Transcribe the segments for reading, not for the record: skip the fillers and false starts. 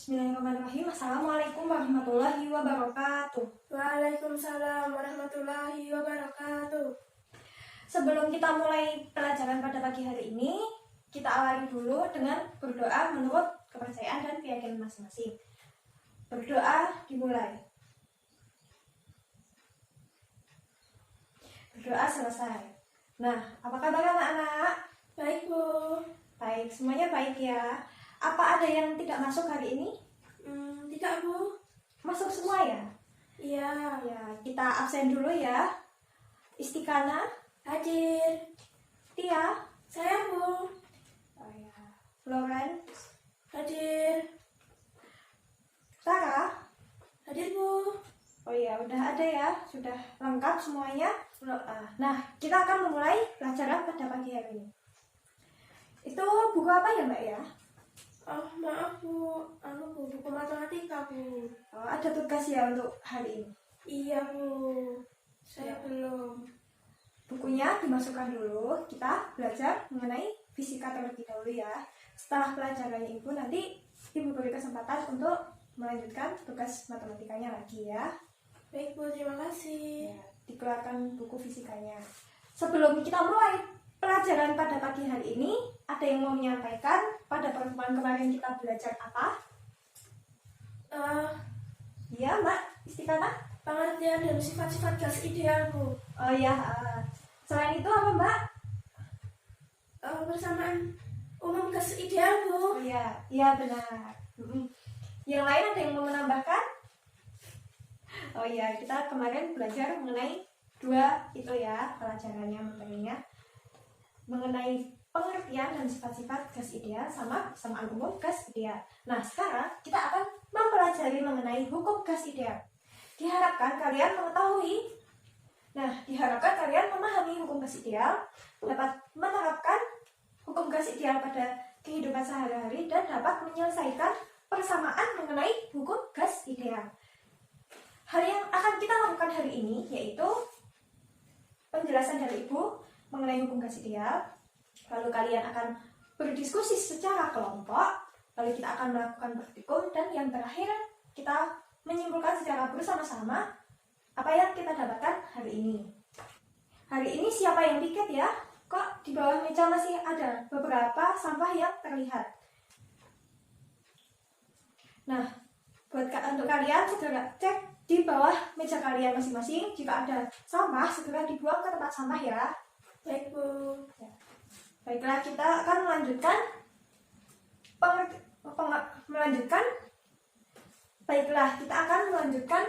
Bismillahirrahmanirrahim. Assalamualaikum warahmatullahi wabarakatuh. Waalaikumsalam warahmatullahi wabarakatuh. Sebelum kita mulai pelajaran pada pagi hari ini, kita awali dulu dengan berdoa menurut kepercayaan dan keyakinan masing-masing. Berdoa dimulai. Berdoa selesai. Nah, apa kabar anak-anak? Baik, Bu. Baik, semuanya baik ya. Apa ada yang tidak masuk hari ini? Tidak, Bu. Masuk semua ya? Iya. Ya, kita absen dulu ya. Istikana, Hadir. Tia, Saya, Bu. oh ya, Floren, Hadir. Sarah. Hadir, Bu. Oh ya, udah ada ya, sudah lengkap semuanya. Nah, kita akan memulai pelajaran pada pagi hari ini. Itu buku apa ya, Mbak ya? Oh, maaf, Bu. Buku matematika, Bu. Oh, ada tugas ya untuk hari ini. Iya, Bu. Saya belum. Bukunya dimasukkan dulu. Kita belajar mengenai fisika terlebih dahulu ya. Setelah pelajarannya Ibu, nanti Ibu beri kesempatan untuk melanjutkan tugas matematikanya lagi ya. Baik, Bu. Terima kasih. Ya, dikeluarkan buku fisikanya. Sebelum kita mulai pelajaran pada pagi hari ini, ada yang mau menyampaikan pada pertemuan kemarin kita belajar apa? Ya, Mbak Istikana? Pengertian dan sifat-sifat gas ideal, Bu. Oh ya, selain itu apa, Mbak? Persamaan umum gas ideal, Oh Bu. ya, iya benar. Yang lain ada yang mau menambahkan? Oh ya, kita kemarin belajar mengenai dua itu ya pelajarannya, materinya mengenai pengertian dan sifat-sifat gas ideal sama persamaan umum gas ideal. Nah, sekarang kita akan mempelajari mengenai hukum gas ideal. Diharapkan kalian memahami hukum gas ideal, dapat menerapkan hukum gas ideal pada kehidupan sehari-hari, dan dapat menyelesaikan persamaan mengenai hukum gas ideal. Hal yang akan kita lakukan hari ini yaitu penjelasan dari Ibu mengenai hukum gas ideal, lalu kalian akan berdiskusi secara kelompok, lalu kita akan melakukan praktikum, dan yang terakhir kita menyimpulkan secara bersama-sama apa yang kita dapatkan hari ini. Hari ini siapa yang piket ya? Kok di bawah meja masih ada beberapa sampah yang terlihat? Nah, untuk kalian segera cek di bawah meja kalian masing-masing. Jika ada sampah, segera dibuang ke tempat sampah ya. Baik, Bu. Ya. Baiklah, kita akan melanjutkan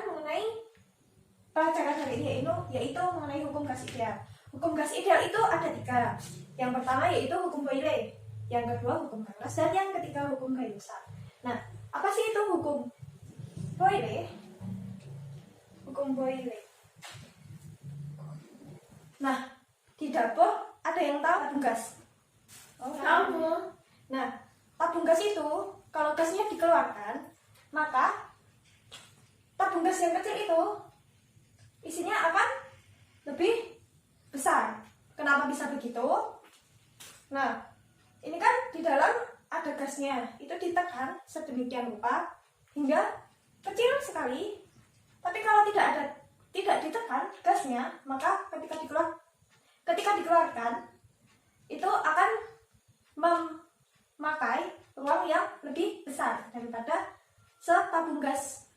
mengenai pelajaran hari ini yaitu mengenai hukum gas ideal. Hukum gas ideal itu ada 3. Yang pertama yaitu hukum Boyle, yang kedua hukum Pareto, dan yang ketiga hukum Gay-Lussac. Nah, apa sih itu hukum Boyle? Hukum Boyle. Nah, di dapur ada yang tahu tabung gas? Tahu, Bu. Nah, tabung gas itu kalau gasnya dikeluarkan, maka tabung gas yang kecil itu isinya akan lebih besar. Kenapa bisa begitu? Nah, ini kan di dalam ada gasnya, itu ditekan sedemikian rupa hingga kecil sekali. Tapi kalau tidak ditekan gasnya, maka ketika dikeluarkan itu akan memakai ruang yang lebih besar daripada setabung gas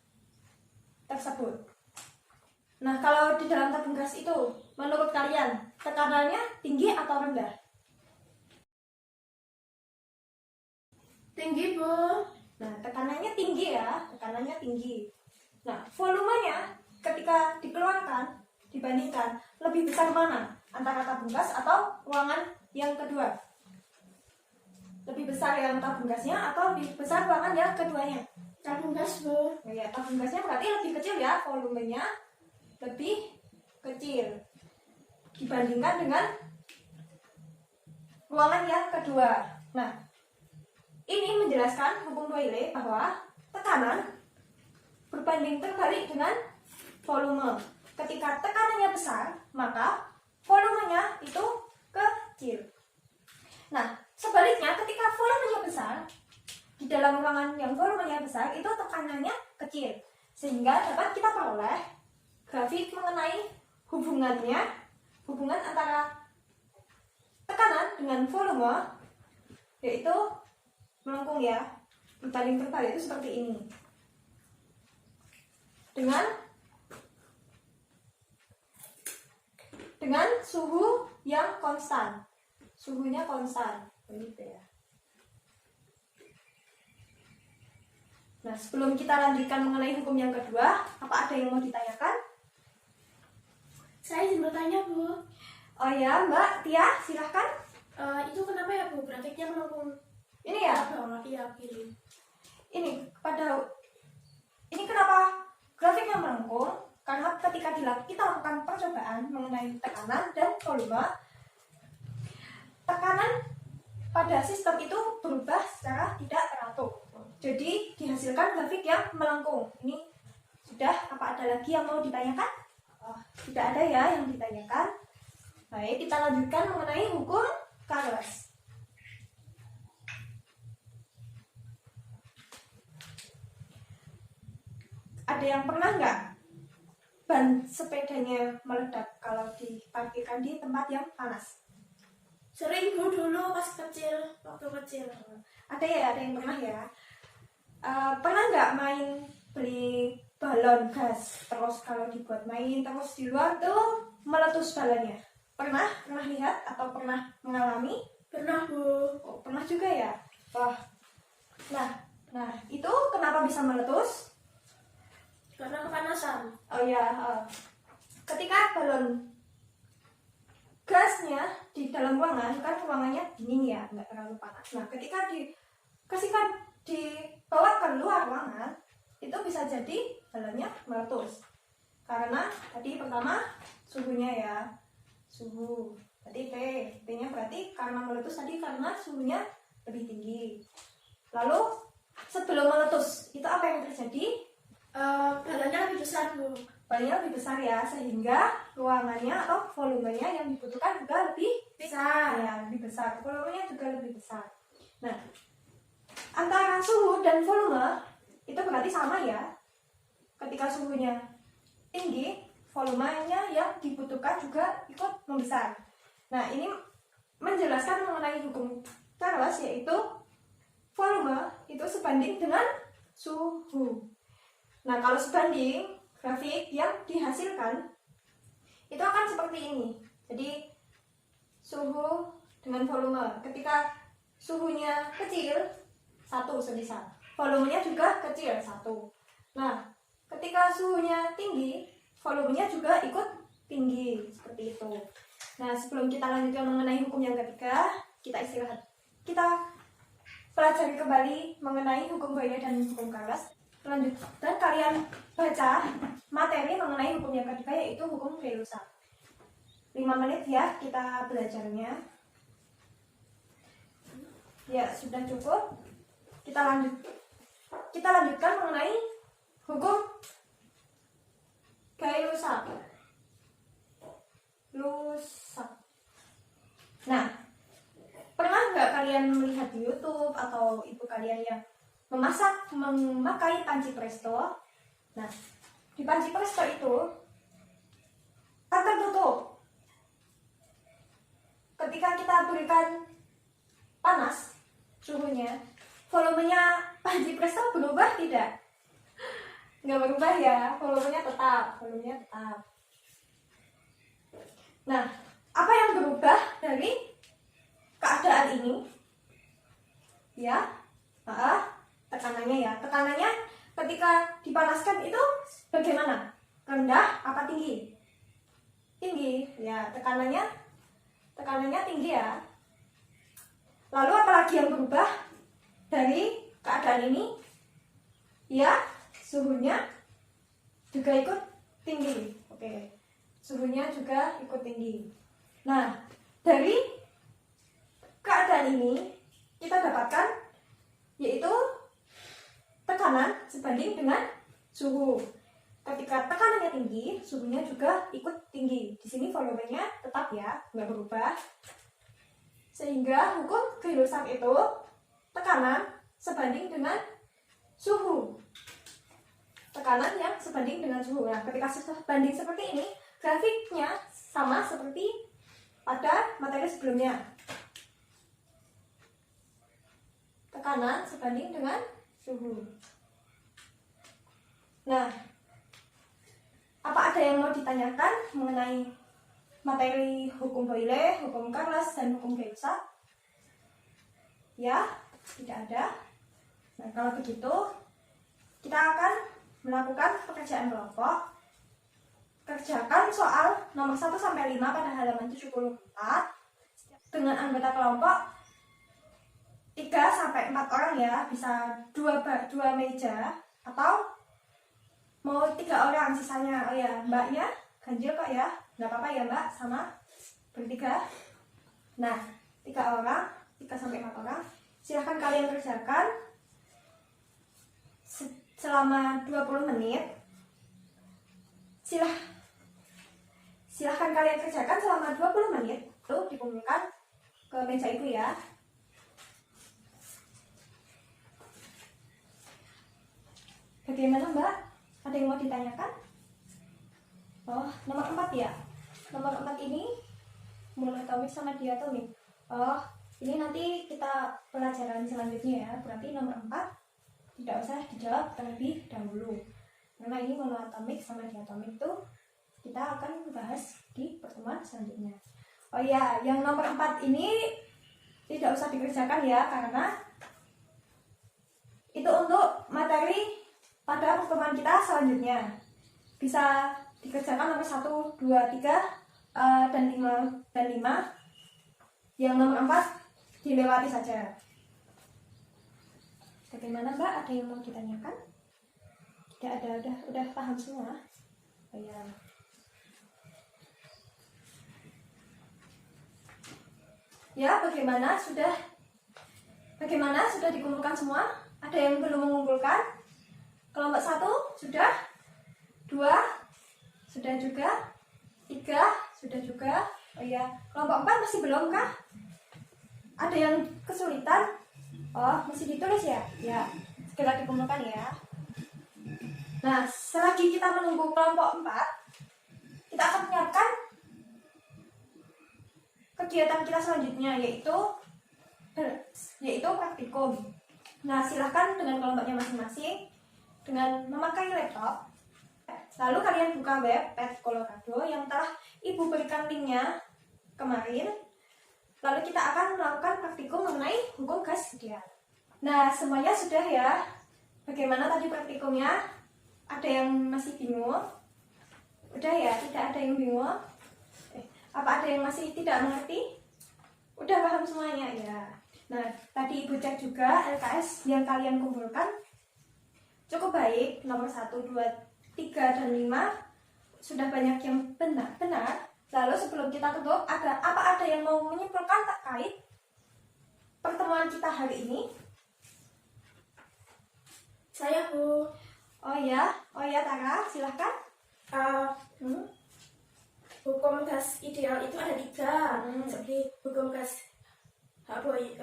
tersebut. Nah, kalau di dalam tabung gas itu, menurut kalian tekanannya tinggi atau rendah? Tinggi, Bu. Nah, tekanannya tinggi ya, tekanannya tinggi. Nah, volumenya ketika dikeluarkan dibandingkan lebih besar mana? Antara tabung gas atau ruangan yang kedua? Lebih besar yang tabung gasnya atau lebih besar ruangan yang keduanya? Tabung gas, Bu. Oh ya, tabung gasnya berarti lebih kecil ya, volumenya lebih kecil dibandingkan dengan ruangan yang kedua. Nah, ini menjelaskan hukum Boyle bahwa tekanan berbanding terbalik dengan volume. Ketika tekanannya besar, maka volumenya itu kecil. Nah, sebaliknya ketika volumenya besar, di dalam ruangan yang volumenya besar itu tekanannya kecil, sehingga dapat kita peroleh grafik mengenai hubungan antara tekanan dengan volume, yaitu melengkung ya, berbanding terbalik itu seperti ini. Dengan suhu yang konstan, suhunya konstan, begitu ya. Nah, sebelum kita lanjutkan mengenai hukum yang kedua, apa ada yang mau ditanyakan? Saya ingin bertanya, Bu. Oh ya, Mbak Tia, silahkan. Itu kenapa ya, Bu? Grafiknya melengkung. Ini ya, Iya, pilih. ini kenapa grafiknya melengkung? Karena ketika kita lakukan percobaan mengenai tekanan dan volume, tekanan pada sistem itu berubah secara tidak teratur. Jadi dihasilkan grafik yang melengkung. Ini sudah, apa ada lagi yang mau ditanyakan? Tidak ada ya yang ditanyakan. Baik, kita lanjutkan mengenai hukum Charles. Ada yang pernah nggak ban sepedanya meledak kalau diparkirkan di tempat yang panas? Sering, Bu, dulu pas waktu kecil. Ada yang pernah ya. Pernah nggak main beli balon gas, terus kalau dibuat main terus di luar tuh meletus balonnya? Pernah lihat atau pernah mengalami? Pernah, Bu. Oh, pernah juga ya. Wah, nah itu kenapa bisa meletus? Karena kepanasan. Oh ya, ketika balon gasnya di dalam ruangan, kan ruangannya dingin ya, nggak terlalu panas. Nah, ketika dibawa ke luar ruangan, itu bisa jadi balonnya meletus. Karena tadi pertama suhunya ya, suhu. Tadi T-nya berarti karena meletus tadi karena suhunya lebih tinggi. Lalu sebelum meletus, itu apa yang terjadi? Balonnya lebih besar, Bu. Balonnya lebih besar ya, sehingga ruangannya atau volumenya yang dibutuhkan juga lebih besar ya, lebih besar. Volumenya juga lebih besar. Nah, antara suhu dan volume itu berarti sama ya. Ketika suhunya tinggi, volumenya yang dibutuhkan juga ikut membesar. Nah, ini menjelaskan mengenai hukum Charles, yaitu volume itu sebanding dengan suhu. Nah, kalau sebanding, grafik yang dihasilkan itu akan seperti ini. Jadi suhu dengan volume. Ketika suhunya kecil, 1 semisal, volumenya juga kecil, 1. Nah, ketika suhunya tinggi, volumenya juga ikut tinggi, seperti itu. Nah, sebelum kita lanjutkan mengenai hukum yang ketiga, kita istirahat. Kita pelajari kembali mengenai hukum Boyle dan hukum Charles. Dan kalian baca materi mengenai hukum yang ketiga, yaitu hukum Gay-Lussac. 5 menit ya kita belajarnya. Ya, sudah cukup. Kita lanjutkan mengenai hukum Gay-Lussac. Nah, pernah nggak kalian melihat di YouTube atau ibu kalian yang memakai panci presto? Nah, di panci presto itu kan tertutup. Ketika kita berikan panas suhunya, volumenya panci presto berubah tidak? Nggak berubah ya, volumenya tetap. Nah, apa yang berubah dari keadaan ini? Ya, tekanannya ya. Tekanannya ketika dipanaskan itu bagaimana? Rendah apa tinggi? Tinggi. Ya, tekanannya tinggi ya. Lalu apalagi yang berubah dari keadaan ini? Ya, suhunya juga ikut tinggi. Oke. Suhunya juga ikut tinggi. Nah, dari keadaan ini kita dapatkan yaitu tekanan sebanding dengan suhu. Ketika tekanannya tinggi, suhunya juga ikut tinggi. Di sini volumenya tetap ya, nggak berubah. Sehingga hukum Gay-Lussac itu tekanan sebanding dengan suhu. Tekanan yang sebanding dengan suhu. Nah, ketika sebanding seperti ini, grafiknya sama seperti pada materi sebelumnya. Tekanan sebanding dengan suhu. Nah, apa ada yang mau ditanyakan mengenai materi hukum Boyle, hukum Carnot, dan hukum Gay-Lussac? Ya, tidak ada. Nah, kalau begitu, kita akan melakukan pekerjaan kelompok. Kerjakan soal nomor 1 sampai 5 pada halaman 74 dengan anggota kelompok 3 sampai 4 orang ya, bisa 2 meja atau mau 3 orang sisanya. Oh ya, mbaknya ganjil kok ya, nggak apa-apa ya mbak, sama bertiga. Nah, 3 orang, 3 sampai 4 orang, silahkan kalian kerjakan selama 20 menit. Silahkan kalian kerjakan selama 20 menit, tuh dikumpulkan ke meja ibu ya. Bagaimana mbak? Ada yang mau ditanyakan? Oh, nomor 4 ya? Nomor 4 ini monotomik sama diatomik. Oh, ini nanti kita pelajaran selanjutnya ya. Berarti nomor 4 tidak usah dijawab terlebih dahulu. Karena ini monotomik sama diatomik tuh kita akan bahas di pertemuan selanjutnya. Oh ya, yang nomor 4 ini tidak usah dikerjakan ya, karena itu untuk materi pada pertemuan kita selanjutnya. Bisa dikerjakan nomor 1, 2, 3, dan 5. Yang nomor 4 dilewati saja. Bagaimana mbak? Ada yang mau ditanyakan? Tidak ada, udah paham semua. Oh ya. Ya, bagaimana? Sudah dikumpulkan semua? Ada yang belum mengumpulkan? Kelompok 1 sudah? 2 sudah juga? 3 sudah juga? Oh ya, kelompok 4 masih belum kah? Ada yang kesulitan? Oh, masih ditulis ya? Ya, segera dikumpulkan ya. Nah, selagi kita menunggu kelompok 4, kita akan menyiapkan kegiatan kita selanjutnya, yaitu praktikum. Nah, silahkan dengan kelompoknya masing-masing dengan memakai laptop. Lalu kalian buka web Pet Colorado yang telah ibu berikan linknya kemarin. Lalu kita akan melakukan praktikum mengenai hukum gas ideal. Nah, semuanya sudah ya. Bagaimana tadi praktikumnya? Ada yang masih bingung? Udah ya, tidak ada yang bingung? Apa ada yang masih tidak mengerti? Udah paham semuanya ya. Nah, tadi ibu cek juga LKS yang kalian kumpulkan cukup baik. Nomor 1, 2, 3, dan 5 sudah banyak yang benar. Lalu sebelum kita tutup, ada yang mau menyimpulkan terkait pertemuan kita hari ini? Saya Bu. Oh ya, Tara, silahkan. Hukum gas ideal itu ada 3, seperti hukum gas Boyle,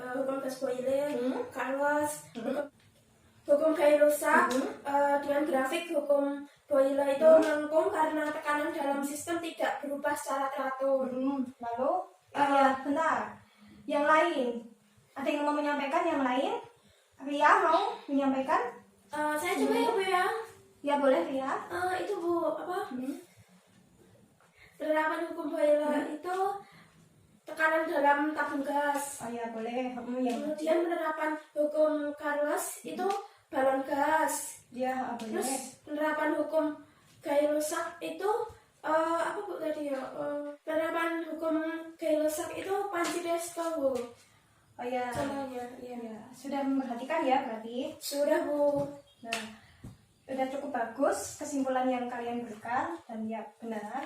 Carnot, hukum Gay-Lussac. Dengan grafik hukum Boyle itu melengkung karena tekanan dalam sistem tidak berubah secara teratur. Lalu, ya bentar. Yang lain, ada yang mau menyampaikan yang lain? Ria mau menyampaikan? Saya coba ya Bu ya. Ya boleh Ria. Itu Bu, penerapan hukum Boyle itu tekanan dalam tabung gas. Oh ya boleh. Kemudian penerapan hukum Carnot itu balon gas. Ya boleh. Terus penerapan hukum Gay-Lussac itu apa Bu tadi ya? Penerapan hukum Gay-Lussac itu panci resto Bu. Oh ya. Contohnya, iya. Ya, sudah memperhatikan ya berarti. Sudah Bu. Nah, udah cukup bagus kesimpulan yang kalian berikan dan ya benar.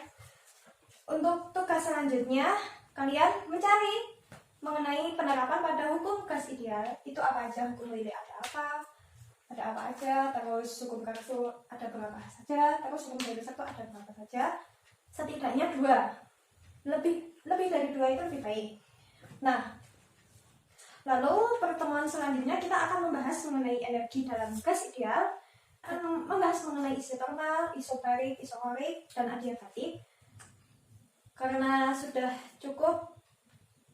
Untuk tugas selanjutnya, kalian mencari mengenai penerapan pada hukum gas ideal. Itu apa aja, hukum Boyle ada apa aja, terus hukum Carnot ada berapa saja, terus hukum Gay-Lussac ada berapa saja. Setidaknya 2. Lebih dari 2 itu lebih baik. Nah, Lalu pertemuan selanjutnya kita akan membahas mengenai energi dalam gas ideal, membahas mengenai isotermal, isobarik, isokorik, dan adiabatik. Karena sudah cukup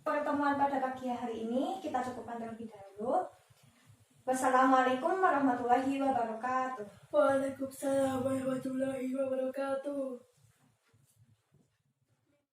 pertemuan pada pagi hari ini, kita cukupkan terlebih dahulu. Wassalamualaikum warahmatullahi wabarakatuh. Waalaikumsalam warahmatullahi wabarakatuh.